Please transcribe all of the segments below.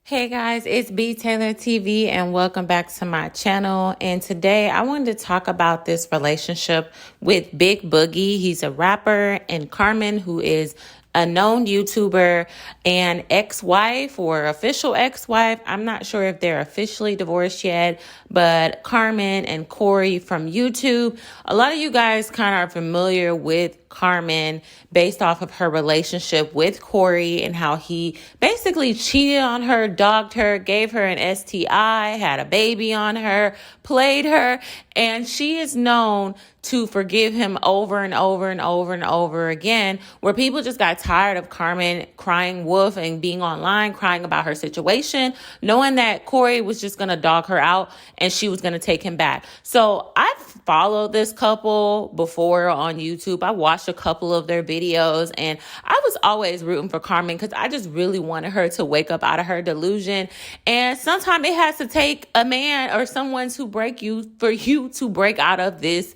Hey guys, it's btaylortv and welcome back to my channel. And today I wanted to talk about this relationship with Big Boogie. He's a rapper, and Carmen, who is a known YouTuber and ex-wife or official ex-wife. I'm not sure if they're officially divorced yet, but Carmen and Corey from YouTube. A lot of you guys kind of are familiar with Carmen based off of her relationship with Corey and how he basically cheated on her, dogged her, gave her an STI, had a baby on her, played her, and she is known to forgive him over and over and over and over again, where people just got tired of Carmen crying wolf and being online crying about her situation, knowing that Corey was just going to dog her out and she was going to take him back. So I've followed this couple before on YouTube. I watched a couple of their videos and I was always rooting for Carmen because I just really wanted her to wake up out of her delusion. And sometimes it has to take a man or someone to break you for you to break out of this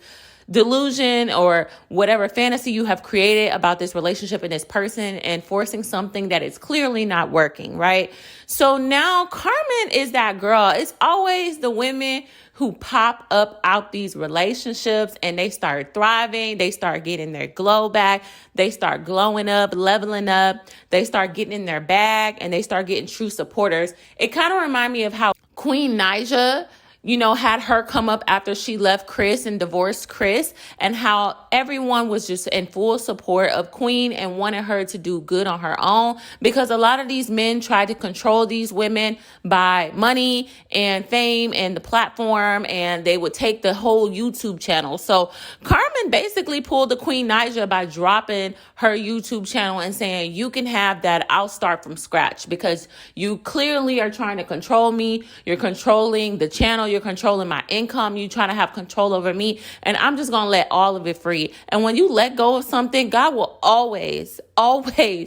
delusion or whatever fantasy you have created about this relationship and this person and forcing something that is clearly not working, right? So now Carmen is that girl. It's always the women who pop up out these relationships and they start thriving. They start getting their glow back. They start glowing up, leveling up. They start getting in their bag and they start getting true supporters. It kind of reminds me of how Queen Naija, had her come up after she left Chris and divorced Chris, and how everyone was just in full support of Queen and wanted her to do good on her own, because a lot of these men tried to control these women by money and fame and the platform, and they would take the whole YouTube channel. So Carmen basically pulled the Queen Naija by dropping her YouTube channel and saying, you can have that, I'll start from scratch, because you clearly are trying to control me. You're controlling the channel. You're controlling my income. You're trying to have control over me. And I'm just going to let all of it free. And when you let go of something, God will always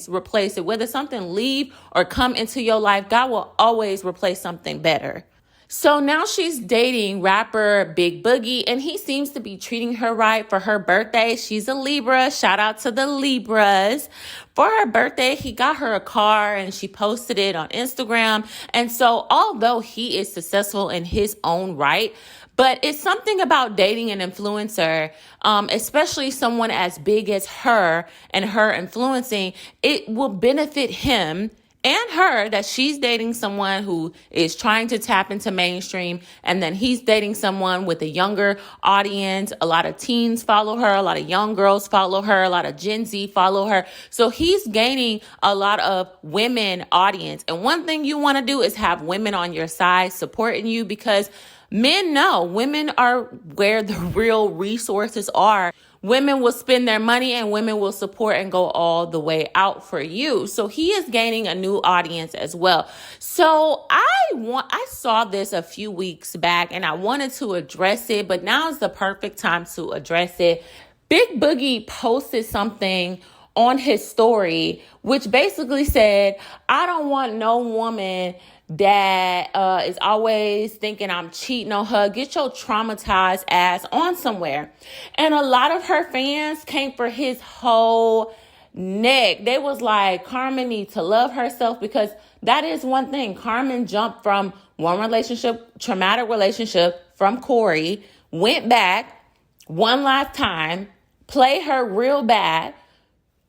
replace it. Whether something leave or come into your life, God will always replace something better. So now she's dating rapper Big Boogie, and he seems to be treating her right for her birthday. She's a Libra. Shout out to the Libras. For her birthday, he got her a car and she posted it on Instagram. And so although he is successful in his own right, but it's something about dating an influencer, especially someone as big as her and her influencing, it will benefit him and her that she's dating someone who is trying to tap into mainstream, and then he's dating someone with a younger audience. A lot of teens follow her, a lot of young girls follow her, a lot of Gen Z follow her. So he's gaining a lot of women audience. And one thing you want to do is have women on your side supporting you, because men know women are where the real resources are. Women will spend their money and women will support and go all the way out for you. So he is gaining a new audience as well. So I saw this a few weeks back and I wanted to address it, but now is the perfect time to address it. Big Boogie posted something on his story, which basically said, I don't want no woman that is always thinking I'm cheating on her. Get your traumatized ass on somewhere. And a lot of her fans came for his whole neck. They was like, Carmen needs to love herself, because that is one thing. Carmen jumped from one relationship, traumatic relationship, from Corey, went back one last time, played her real bad,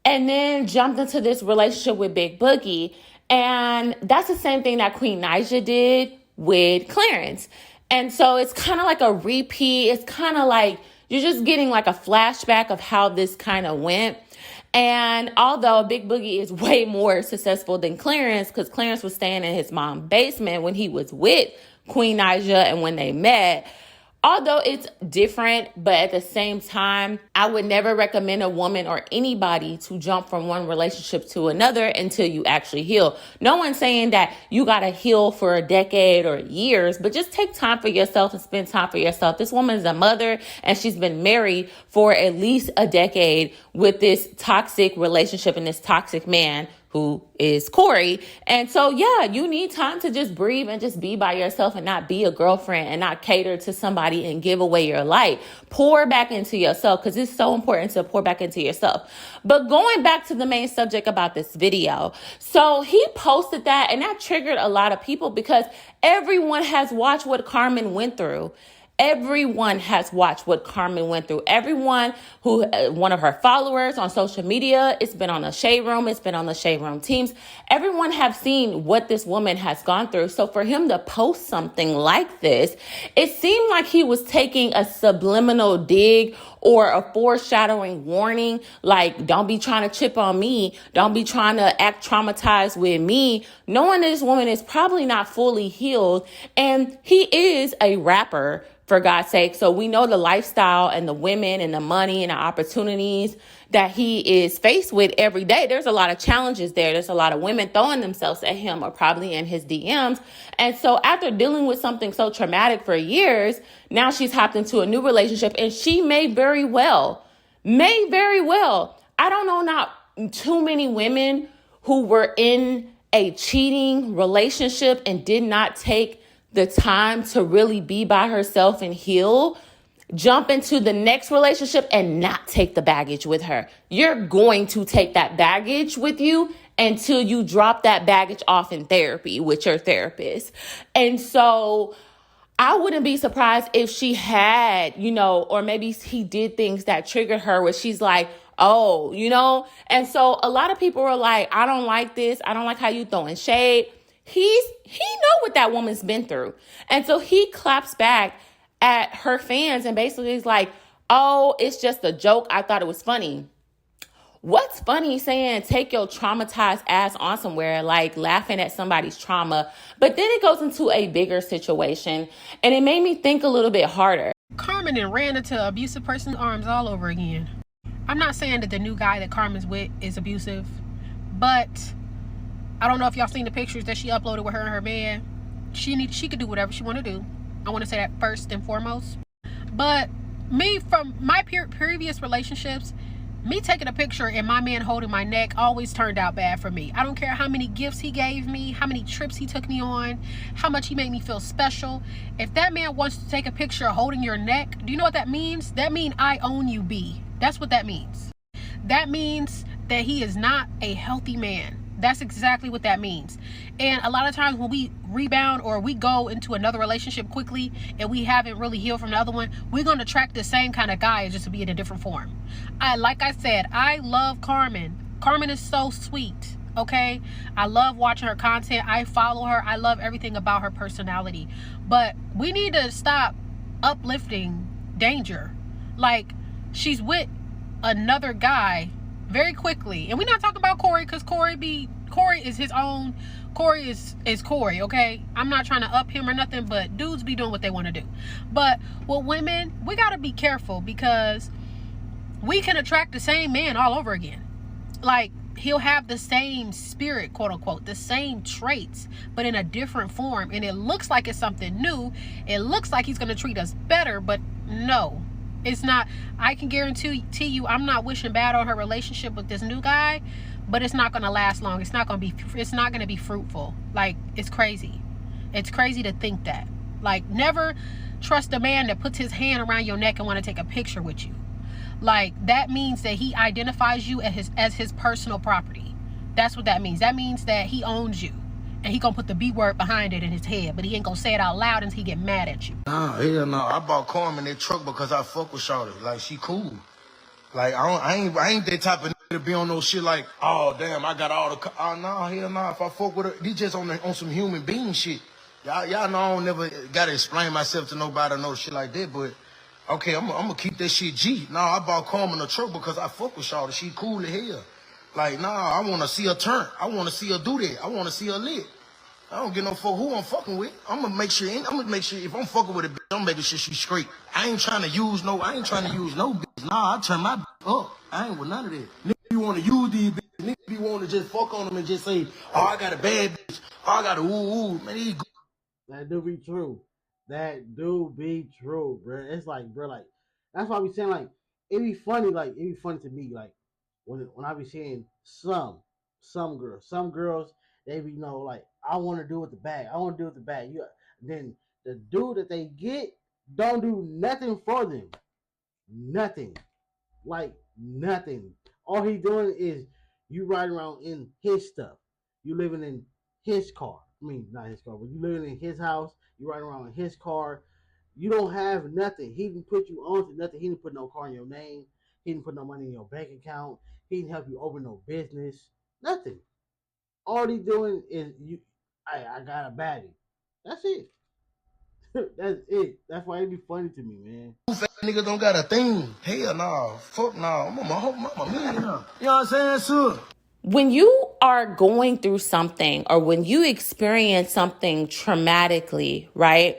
and then jumped into this relationship with Big Boogie. And that's the same thing that Queen Naija did with Clarence. And so it's kind of like a repeat. It's kind of like you're just getting like a flashback of how this kind of went. And although Big Boogie is way more successful than Clarence, because Clarence was staying in his mom's basement when he was with Queen Naija and when they met, although it's different, but at the same time, I would never recommend a woman or anybody to jump from one relationship to another until you actually heal. No one's saying that you got to heal for a decade or years, but just take time for yourself and spend time for yourself. This woman is a mother and she's been married for at least a decade with this toxic relationship and this toxic man who is Corey. And so, yeah, you need time to just breathe and just be by yourself and not be a girlfriend and not cater to somebody and give away your light. Pour back into yourself, because it's so important to pour back into yourself. But going back to the main subject about this video. So he posted that, and that triggered a lot of people because everyone has watched what Carmen went through. Everyone has watched what Carmen went through. Everyone who, one of her followers on social media, it's been on the Shade Room, it's been on the Shade Room teams. Everyone have seen what this woman has gone through. So for him to post something like this, it seemed like he was taking a subliminal dig or a foreshadowing warning, like, don't be trying to chip on me. Don't be trying to act traumatized with me, knowing this woman is probably not fully healed. And he is a rapper, for God's sake. So we know the lifestyle and the women and the money and the opportunities that he is faced with every day. There's a lot of challenges there. There's a lot of women throwing themselves at him or probably in his DMs. And so after dealing with something so traumatic for years, now she's hopped into a new relationship, and she may very well, I don't know, not too many women who were in a cheating relationship and did not take the time to really be by herself and heal, jump into the next relationship and not take the baggage with her. You're going to take that baggage with you until you drop that baggage off in therapy with your therapist. And so I wouldn't be surprised if she had, or maybe he did things that triggered her where she's like, oh, and so a lot of people are like, I don't like this. I don't like how you throwing shade. He know what that woman's been through. And so he claps back at her fans and basically is like, oh, it's just a joke. I thought it was funny. What's funny saying take your traumatized ass on somewhere, like laughing at somebody's trauma? But then it goes into a bigger situation, and it made me think a little bit harder. Carmen and ran into an abusive person's arms all over again. I'm not saying that the new guy that Carmen's with is abusive, but I don't know if y'all seen the pictures that she uploaded with her and her man. She could do whatever she want to do. I want to say that first and foremost. But me, from my previous relationships, me taking a picture and my man holding my neck always turned out bad for me. I don't care how many gifts he gave me, how many trips he took me on, how much he made me feel special. If that man wants to take a picture holding your neck, do you know what that means? That means I own you, B. That's what that means. That means that he is not a healthy man. That's exactly what that means. And a lot of times when we rebound or we go into another relationship quickly and we haven't really healed from the other one, we're going to attract the same kind of guy, just to be in a different form. Like I said, I love Carmen. Carmen is so sweet. Okay. I love watching her content. I follow her. I love everything about her personality. But we need to stop uplifting danger. Like, she's with another guy very quickly, and we're not talking about Corey, because Corey is his own. Corey is Corey, okay? I'm not trying to up him or nothing, but dudes be doing what they want to do. But with women, we got to be careful, because we can attract the same man all over again. Like, he'll have the same spirit, quote unquote, the same traits, but in a different form, and it looks like it's something new. It looks like he's going to treat us better, but no. It's not. I can guarantee you, I'm not wishing bad on her relationship with this new guy, but it's not going to last long. It's not going to be fruitful. Like, it's crazy. It's crazy to think that. Like, never trust a man that puts his hand around your neck and want to take a picture with you. Like, that means that he identifies you as his personal property. That's what that means. That means that he owns you. And he gonna put the B word behind it in his head, but he ain't gonna say it out loud until he get mad at you. Nah, hell no. I bought Carmen that truck because I fuck with Shawty. Like, she cool. Like, I ain't that type of nigga to be on no shit like, oh damn, I got all the. Oh no, hell no. If I fuck with her, he just on some human being shit. Y'all know I don't never gotta explain myself to nobody or no shit like that. But okay, I'm gonna keep that shit G. Nah, I bought Carmen a truck because I fuck with Shawty. She cool as hell. Like, nah, I wanna see her turn. I wanna see her do that. I wanna see her lit. I don't get no fuck who I'm fucking with. I'm gonna make sure if I'm fucking with a bitch, I'm making sure she's straight. I ain't trying to use no bitch. Nah, I turn my up. I ain't with none of that. Niggas be want to use these bitches. Niggas be want to just fuck on them and just say, oh, I got a bad bitch. Oh, I got a ooh. Man, these that do be true. That do be true, bro. It's like, bro, like, that's why I be saying, like, it be funny to me, like, when I be seeing some Some girls, they be like, I want to do with the bag. I want to do with the bag. Then the dude that they get don't do nothing for them. Nothing. Like nothing. All he doing is you riding around in his stuff. You living in his car. I mean, not his car, but you living in his house. You riding around in his car. You don't have nothing. He didn't put you on to nothing. He didn't put no car in your name. He didn't put no money in your bank account. He didn't help you open no business. Nothing. All he doing is I got a baddie. That's it. That's it. That's why it be funny to me, man. Fat niggas don't got a thing. Hell no. Fuck no. I'm a millionaire. You know what I'm saying, sir? When you are going through something or when you experience something traumatically, right?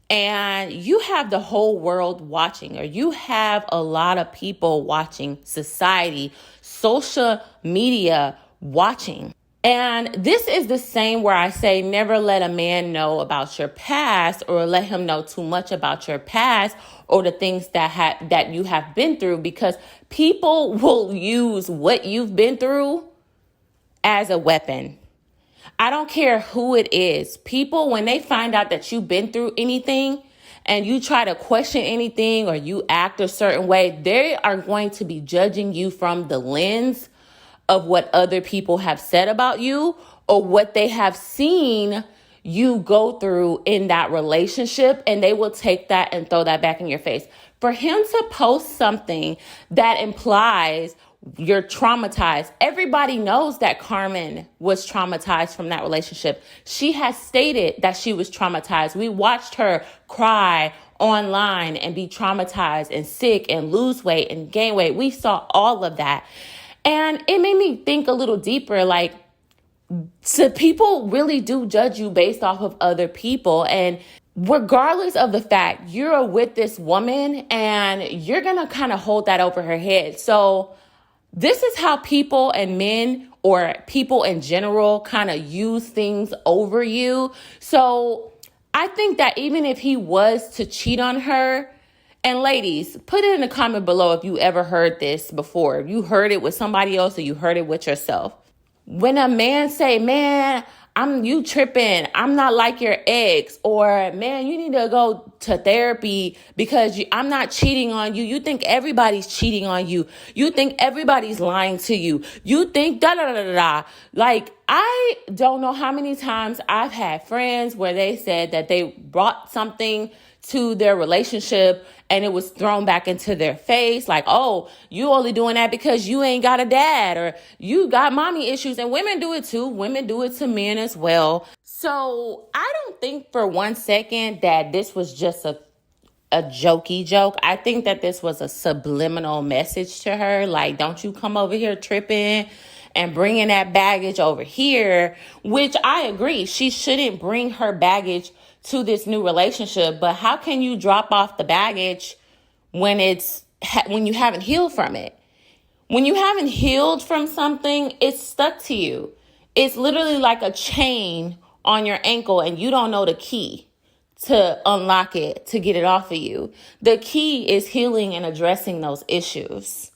And you have the whole world watching, or you have a lot of people watching, society, social media watching. And this is the same where I say never let a man know about your past or let him know too much about your past or the things that you have been through, because people will use what you've been through as a weapon. I don't care who it is. People, when they find out that you've been through anything and you try to question anything or you act a certain way, they are going to be judging you from the lens of what other people have said about you or what they have seen you go through in that relationship, and they will take that and throw that back in your face. For him to post something that implies you're traumatized. Everybody knows that Carmen was traumatized from that relationship. She has stated that she was traumatized. We watched her cry online and be traumatized and sick and lose weight and gain weight. We saw all of that. And it made me think a little deeper, like, so people really do judge you based off of other people. And regardless of the fact, you're with this woman and you're going to kind of hold that over her head. So this is how people and men or people in general kind of use things over you. So I think that even if he was to cheat on her, and ladies, put it in the comment below if you ever heard this before. If you heard it with somebody else or you heard it with yourself. When a man say, man, you tripping, I'm not like your ex, or man, you need to go to therapy because I'm not cheating on you. You think everybody's cheating on you. You think everybody's lying to you. You think da da da da da. Like, I don't know how many times I've had friends where they said that they brought something to their relationship and it was thrown back into their face. Like, oh, you only doing that because you ain't got a dad or you got mommy issues. And women do it too. Women do it to men as well. So I don't think for 1 second that this was just a jokey joke. I think that this was a subliminal message to her. Like, don't you come over here tripping and bringing that baggage over here, which I agree. She shouldn't bring her baggage to this new relationship. But how can you drop off the baggage when you haven't healed from it? When you haven't healed from something, it's stuck to you. It's literally like a chain on your ankle and you don't know the key to unlock it, to get it off of you. The key is healing and addressing those issues.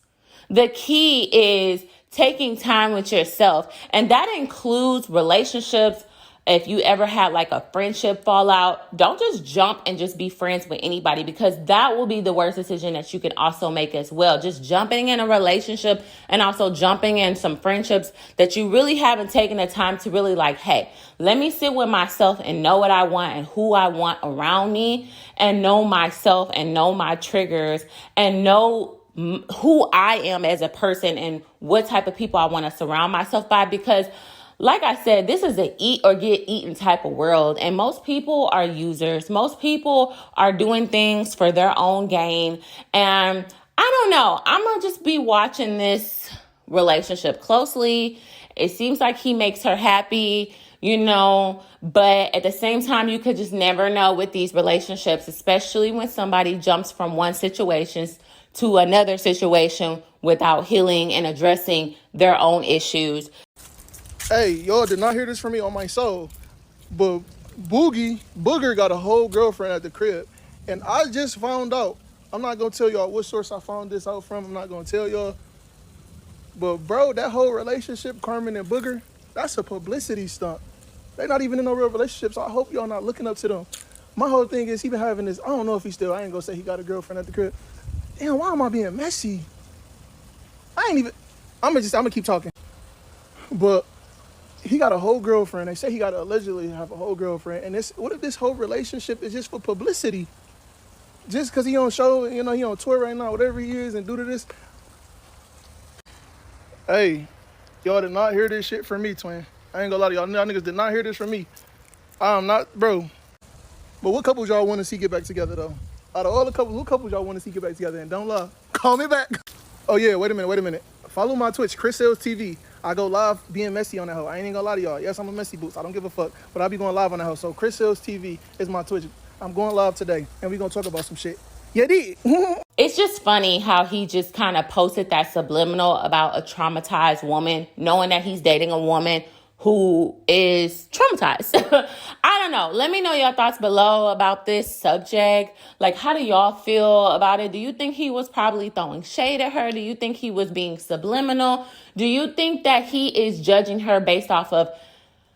The key is taking time with yourself. And that includes relationships. If you ever had like a friendship fallout, don't just jump and just be friends with anybody, because that will be the worst decision that you can also make as well. Just jumping in a relationship and also jumping in some friendships that you really haven't taken the time to really like, hey, let me sit with myself and know what I want and who I want around me, and know myself and know my triggers and know who I am as a person and what type of people I want to surround myself by. Because like I said, this is an eat or get eaten type of world. And most people are users. Most people are doing things for their own gain. And I don't know. I'm going to just be watching this relationship closely. It seems like he makes her happy, but at the same time, you could just never know with these relationships, especially when somebody jumps from one situation to another situation without healing and addressing their own issues. Hey, y'all did not hear this from me on my soul, but Booger got a whole girlfriend at the crib. And I just found out, I'm not going to tell y'all what source I found this out from. I'm not going to tell y'all. But bro, that whole relationship, Carmen and Booger, that's a publicity stunt. They not even in no real relationship, so I hope y'all not looking up to them. My whole thing is he been having this, I don't know if he still, I ain't gonna say he got a girlfriend at the crib. Damn, why am I being messy? I'm gonna keep talking. But he got a whole girlfriend. They say he got to allegedly have a whole girlfriend. And what if this whole relationship is just for publicity? Just because he on show, he on tour right now, whatever he is, and due to this. Hey, y'all did not hear this shit from me, twin. I ain't gonna lie to y'all niggas did not hear this from me. I'm not, bro. But what couples y'all want to see get back together, though? Out of all the couples, what couples y'all want to see get back together? And don't lie. Call me back. Oh, yeah, wait a minute. Follow my Twitch, Chris Sales TV. I go live being messy on that hoe. I ain't even gonna lie to y'all. Yes, I'm a messy boots. I don't give a fuck. But I'll be going live on that hoe. So Chris Sales TV is my Twitch. I'm going live today. And we gonna talk about some shit. Yeah, did. It's just funny how he just kind of posted that subliminal about a traumatized woman, knowing that he's dating a woman who is traumatized. I don't know. Let me know your thoughts below about this subject. Like, how do y'all feel about it? Do you think he was probably throwing shade at her? Do you think he was being subliminal? Do you think that he is judging her based off of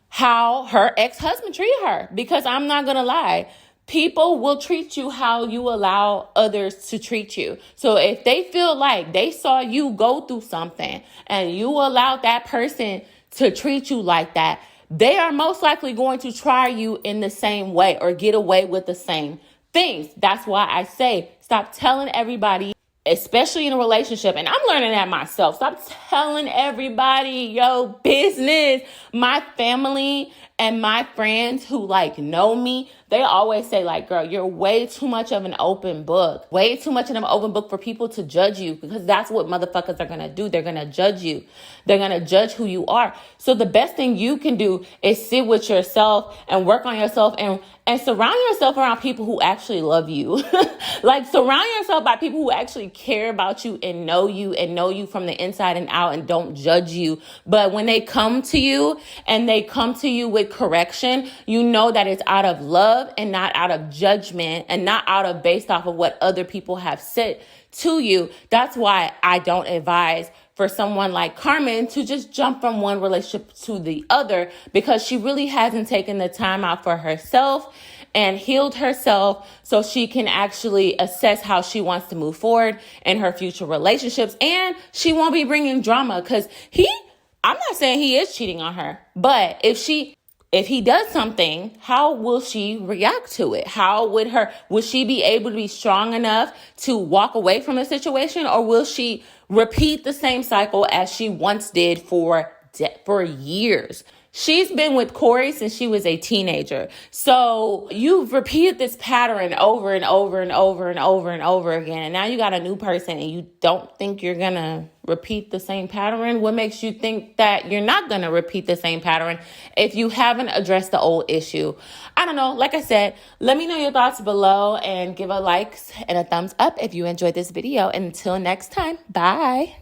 how her ex-husband treated her? Because I'm not going to lie. People will treat you how you allow others to treat you. So if they feel like they saw you go through something and you allowed that person to treat you like that, they are most likely going to try you in the same way or get away with the same things. That's why I say stop telling everybody, especially in a relationship. And I'm learning that myself. Stop telling everybody your business. My family and my friends who know me, they always say girl, you're way too much of an open book. Way too much of an open book for people to judge you, because that's what motherfuckers are going to do. They're going to judge you. They're going to judge who you are. So the best thing you can do is sit with yourself and work on yourself and surround yourself around people who actually love you. Surround yourself by people who actually care about you and know you from the inside and out and don't judge you. But when they come to you and they come to you with correction, you know that it's out of love and not out of judgment and not out of based off of what other people have said to you. That's why I don't advise for someone like Carmen to just jump from one relationship to the other, because she really hasn't taken the time out for herself and healed herself so she can actually assess how she wants to move forward in her future relationships. And she won't be bringing drama, because I'm not saying he is cheating on her, but if he does something, how will she react to it? Will she be able to be strong enough to walk away from the situation, or will she repeat the same cycle as she once did for years? She's been with Corey since she was a teenager. So you've repeated this pattern over and over and over and over and over again. And now you got a new person and you don't think you're going to repeat the same pattern. What makes you think that you're not going to repeat the same pattern if you haven't addressed the old issue? I don't know. Like I said, let me know your thoughts below and give a like and a thumbs up if you enjoyed this video. And until next time, bye.